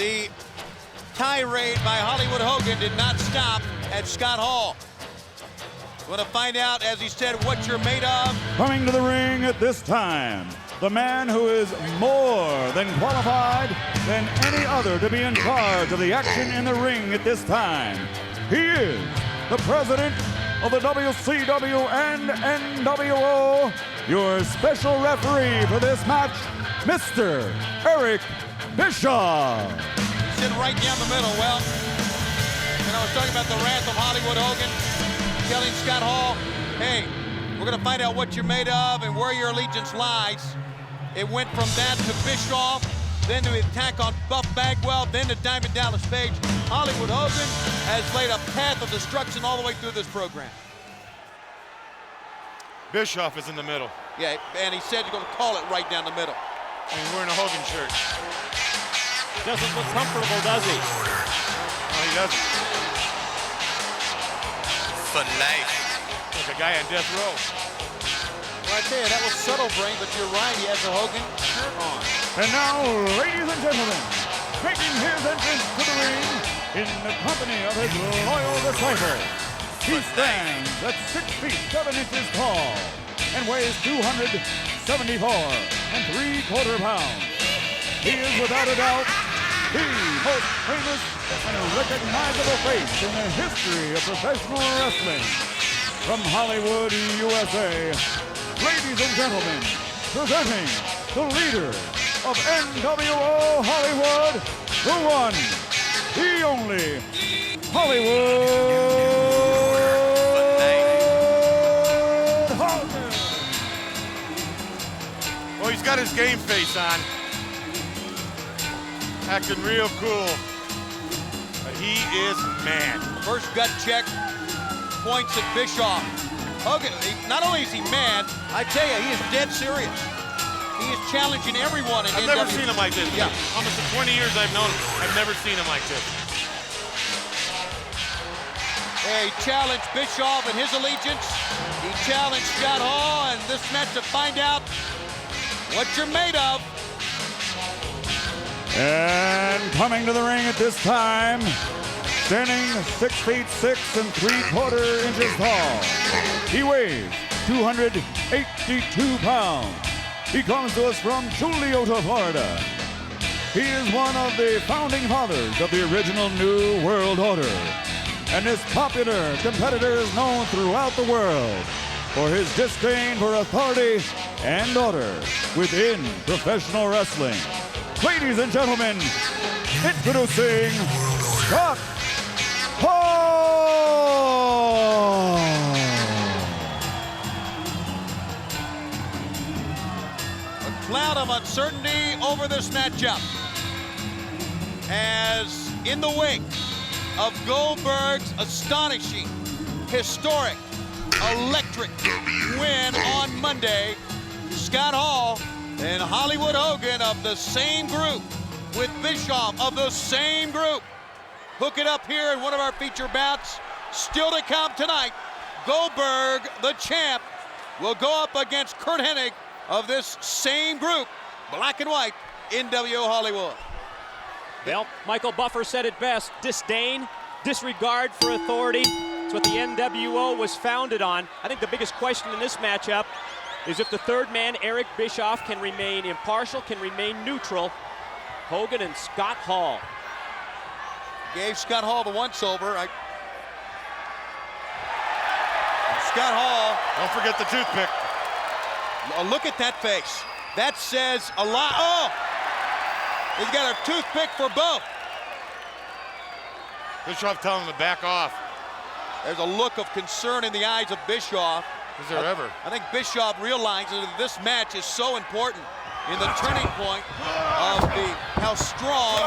The tirade by Hollywood Hogan did not stop at Scott Hall. We're going to find out, as he said, what you're made of. Coming to the ring at this time, the man who is more than qualified than any other to be in charge of the action in the ring at this time. He is the president of the WCW and NWO, your special referee for this match, Mr. Eric Bischoff. Sitting right down the middle. Well, and I was talking about the wrath of Hollywood Hogan, telling Scott Hall, hey, we're going to find out what you're made of and where your allegiance lies. It went from that to Bischoff, then to the attack on Buff Bagwell, then to Diamond Dallas Page. Hollywood Hogan has laid a path of destruction all the way through this program. Bischoff is in the middle. Yeah, and he said he's going to call it right down the middle. I mean, wearing a Hogan shirt. Doesn't look comfortable, does he? No, he doesn't. For life. Like a guy on death row. Well, I tell you, that was subtle, Brain, but you're right. He has a Hogan shirt on. And now, ladies and gentlemen, making his entrance to the ring in the company of his loyal disciple. He stands at 6 feet 7 inches tall and weighs 274 and 3/4 pounds. He is without a doubt the most famous and recognizable face in the history of professional wrestling. From Hollywood, USA, ladies and gentlemen, presenting the leader of NWO Hollywood, the one, the only, Hollywood Hogan. Well, he's got his game face on. Acting real cool. But he is mad. First gut check points at Bischoff. Hogan, not only is he mad, I tell you, he is dead serious. He is challenging everyone in I've NWO. never seen him like this. Yeah. Almost the 20 years I've known him, I've never seen him like this. He challenged Bischoff and his allegiance. He challenged Scott Hall, and this match to find out what you're made of. And coming to the ring at this time, standing 6 feet 6 and 3/4 inches tall. He weighs 282 pounds. He comes to us from Juliota, Florida. He is one of the founding fathers of the original New World Order. And this popular competitor is known throughout the world for his disdain for authority and order within professional wrestling. Ladies and gentlemen, introducing Scott Hall! A cloud of uncertainty over this matchup, as in the wake of Goldberg's astonishing, historic, electric win on Monday, Scott Hall and Hollywood Hogan of the same group, with Bischoff of the same group, hook it up here in one of our feature bouts. Still to come tonight, Goldberg, the champ, will go up against Curt Hennig of this same group, black and white, NWO Hollywood. Well, Michael Buffer said it best: disdain, disregard for authority. It's what the NWO was founded on. I think the biggest question in this matchup is if the third man, Eric Bischoff, can remain impartial, can remain neutral. Hogan and Scott Hall. Gave Scott Hall the once-over. Scott Hall. Don't forget the toothpick. Oh, look at that face. That says a lot. Oh! He's got a toothpick for both. Bischoff telling him to back off. There's a look of concern in the eyes of Bischoff. Is there ever? I think Bischoff realizes that this match is so important in the turning point of how strong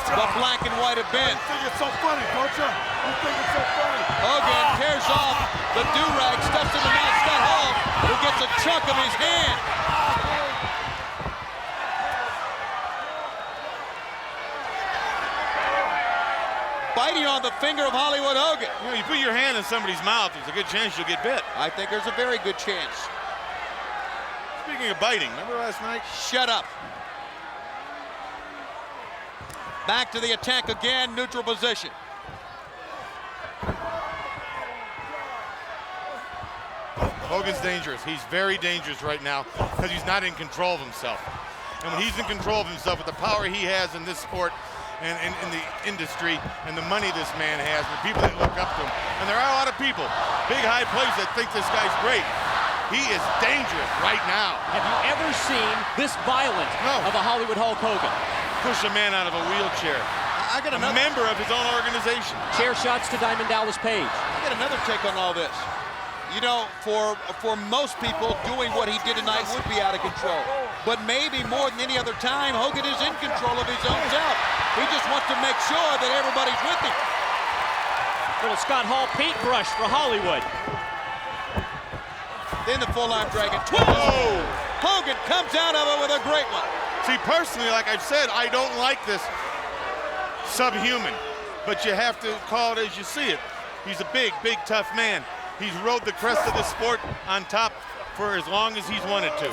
the black and white have been. You think it's so funny, don't you? You think it's so funny? Hogan tears off the do-rag, steps in the mouth. Scott Hall, who gets a chunk of his hand. Biting on the finger of Hollywood Hogan. You know, you put your hand in somebody's mouth, there's a good chance you'll get bit. I think there's a very good chance. Speaking of biting, remember last night? Shut up. Back to the attack again, neutral position. Hogan's dangerous. He's very dangerous right now because he's not in control of himself. And when he's in control of himself with the power he has in this sport and in the industry and the money this man has and the people that look up to him, and there are a lot of people, big high players that think this guy's great. He is dangerous right now. Have you ever seen this violent of a Hollywood Hulk Hogan? Push a man out of a wheelchair. I got a member of his own organization. Chair shots to Diamond Dallas Page. I got another take on all this. You know, for most people, doing what he did tonight would be out of control. But maybe more than any other time, Hogan is in control of his own self. He just wants to make sure that everybody's with him. Little Scott Hall paintbrush for Hollywood. Then the full-on dragon. Whoa! Hogan comes out of it with a great one. See, personally, like I've said, I don't like this subhuman. But you have to call it as you see it. He's a big, tough man. He's rode the crest of the sport on top for as long as he's wanted to.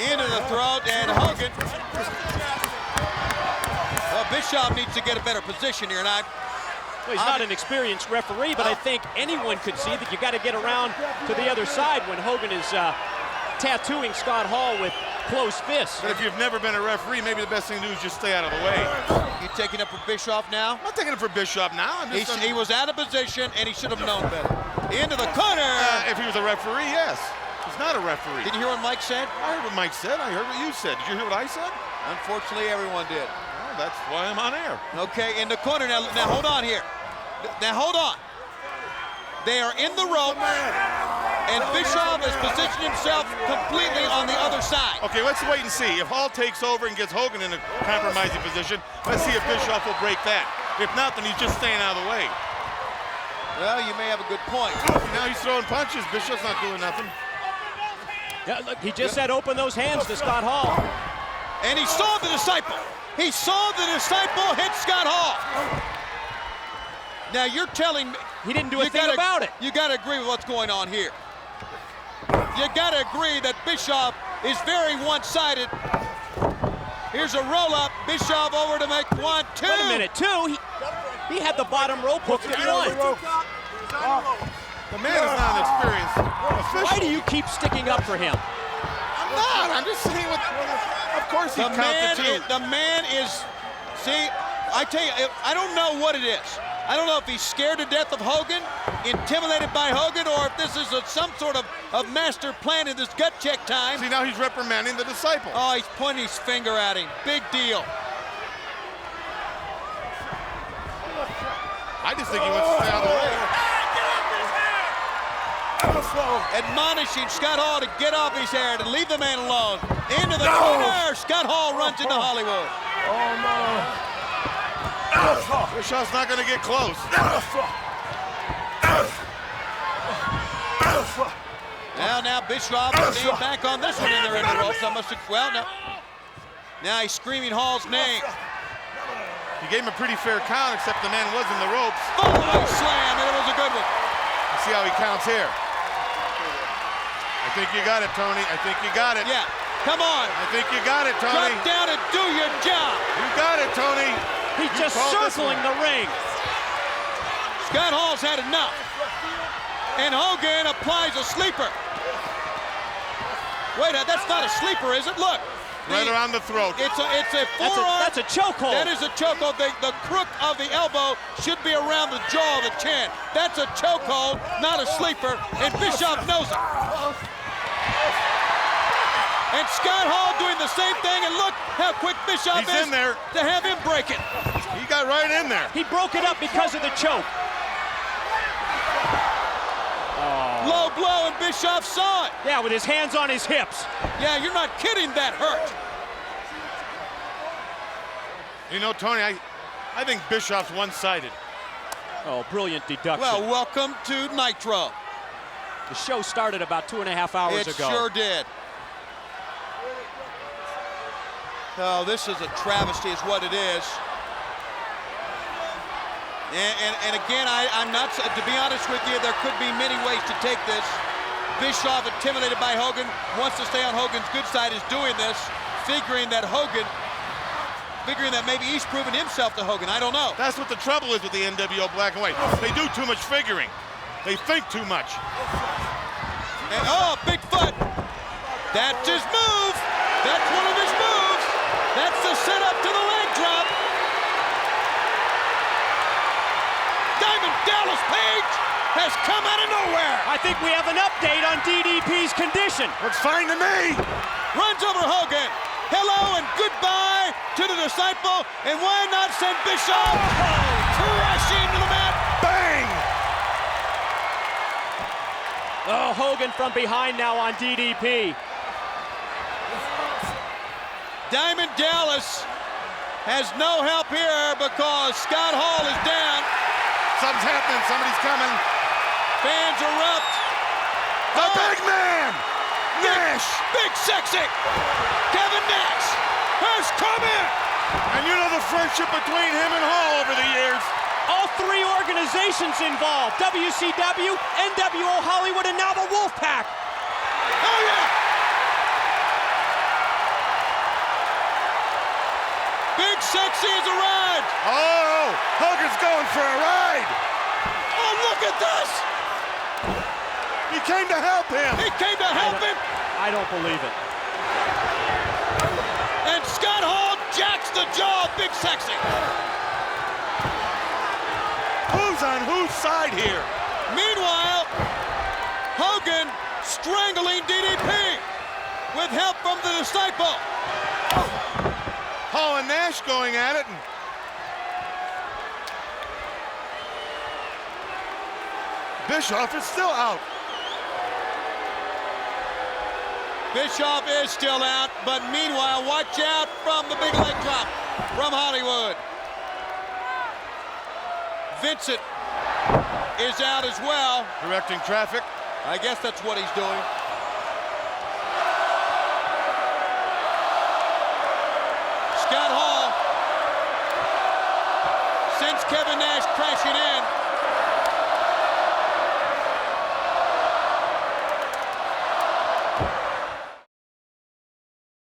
Into the throat, and Hogan. Well, Bischoff needs to get a better position here, and well, he's not an experienced referee, but I think anyone could see that you got to get around to the other side when Hogan is tattooing Scott Hall with closed fists. But if you've never been a referee, maybe the best thing to do is just stay out of the way. You taking it for Bischoff now? I'm not taking it for Bischoff now. He was out of position, and he should have known better. Into the corner. If he was a referee, yes. He's not a referee. Did you hear what Mike said? I heard what Mike said. I heard what you said. Did you hear what I said? Unfortunately, everyone did. Well, that's why I'm on air. Okay, in the corner. Now hold on here. Now, hold on. They are in the rope, and Bischoff has positioned himself completely on the other side. Okay, let's wait and see. If Hall takes over and gets Hogan in a compromising position, let's see if Bischoff will break that. If not, then he's just staying out of the way. Well, you may have a good point. Now he's throwing punches. Bischoff's not doing nothing. Yeah, look, he just said open those hands to Scott Hall. And he saw the disciple. He saw the disciple hit Scott Hall. Now you're telling me he didn't do a thing about it. You got to agree with what's going on here. You got to agree that Bischoff is very one-sided. Here's a roll-up. Bischoff over to make 1, 2. Wait a minute, 2. He had the bottom rope hooked at 1. The man is not an experienced official. Why do you keep sticking up for him? I'm not. I'm just saying what. Of course he counted 2. The man is. See, I tell you, I don't know what it is. I don't know if he's scared to death of Hogan, intimidated by Hogan, or if this is some sort of master plan in this gut check time. See, now he's reprimanding the disciple. Oh, he's pointing his finger at him. Big deal. I just think he wants to stay out of the way. Admonishing Scott Hall to get off his hair, to leave the man alone. Into the corner. Scott Hall runs into Hollywood. Oh, no. Bischoff's not going to get close. Now Bischoff staying back on this one in there in the ropes. I must have, well, no. Now he's screaming Hall's name. He gave him a pretty fair count, except the man was in the ropes. Oh, slam, and it was a good one. Let's see how he counts here. I think you got it, Tony. I think you got it. Yeah, come on. I think you got it, Tony. Drop down and do your job. You got it, Tony. He's just circling the ring. Scott Hall's had enough. And Hogan applies a sleeper. Wait, that's not a sleeper, is it? Look. Right around the throat. It's a forearm. That's a chokehold. That is a chokehold. The crook of the elbow should be around the jaw of the chin. That's a chokehold, not a sleeper, and Bischoff knows it. And Scott Hall doing the same thing, and look how quick Bischoff is in there to have him break it. He got right in there. He broke it up because of the choke. Low blow, and Bischoff saw it. Yeah, with his hands on his hips. Yeah, you're not kidding, that hurt. You know, Tony, I think Bischoff's one-sided. Oh, brilliant deduction. Well, welcome to Nitro. The show started about 2.5 hours ago. It sure did. Oh, this is a travesty is what it is. And again, I'm not, to be honest with you, there could be many ways to take this. Bischoff, intimidated by Hogan, wants to stay on Hogan's good side, is doing this, figuring that Hogan figuring that maybe he's proven himself to Hogan. I don't know. That's what the trouble is with the NWO black and white. They do too much figuring. They think too much. And oh, big foot. That's his move. That's one of his moves. That's the setup to the leg drop. Diamond Dallas Page has come out of nowhere. I think we have an update on DDP's condition. Looks fine to me. Runs over Hogan. Hello and goodbye to the disciple. And why not send Bischoff crashing to the mat? Bang! Oh, Hogan from behind now on DDP. Diamond Dallas has no help here because Scott Hall is down. Something's happening. Somebody's coming. Fans erupt. The big man! Nash! Big sexy! Kevin Nash has come in! And you know the friendship between him and Hall over the years. All three organizations involved. WCW, NWO Hollywood, and now the Wolfpack. Oh, yeah! Big Sexy has arrived! Oh, Hogan's going for a ride. Oh, look at this! He came to help him. He came to help him, I don't believe it. and Scott Hall jacks the jaw of Big Sexy. Who's on whose side here? Meanwhile, Hogan strangling DDP with help from the disciple. Hall and Nash going at it. And Bischoff is still out. Bischoff is still out, but meanwhile, watch out from the big leg drop from Hollywood. Vincent is out as well. Directing traffic. I guess that's what he's doing. Scott Hall sends Kevin Nash crashing in.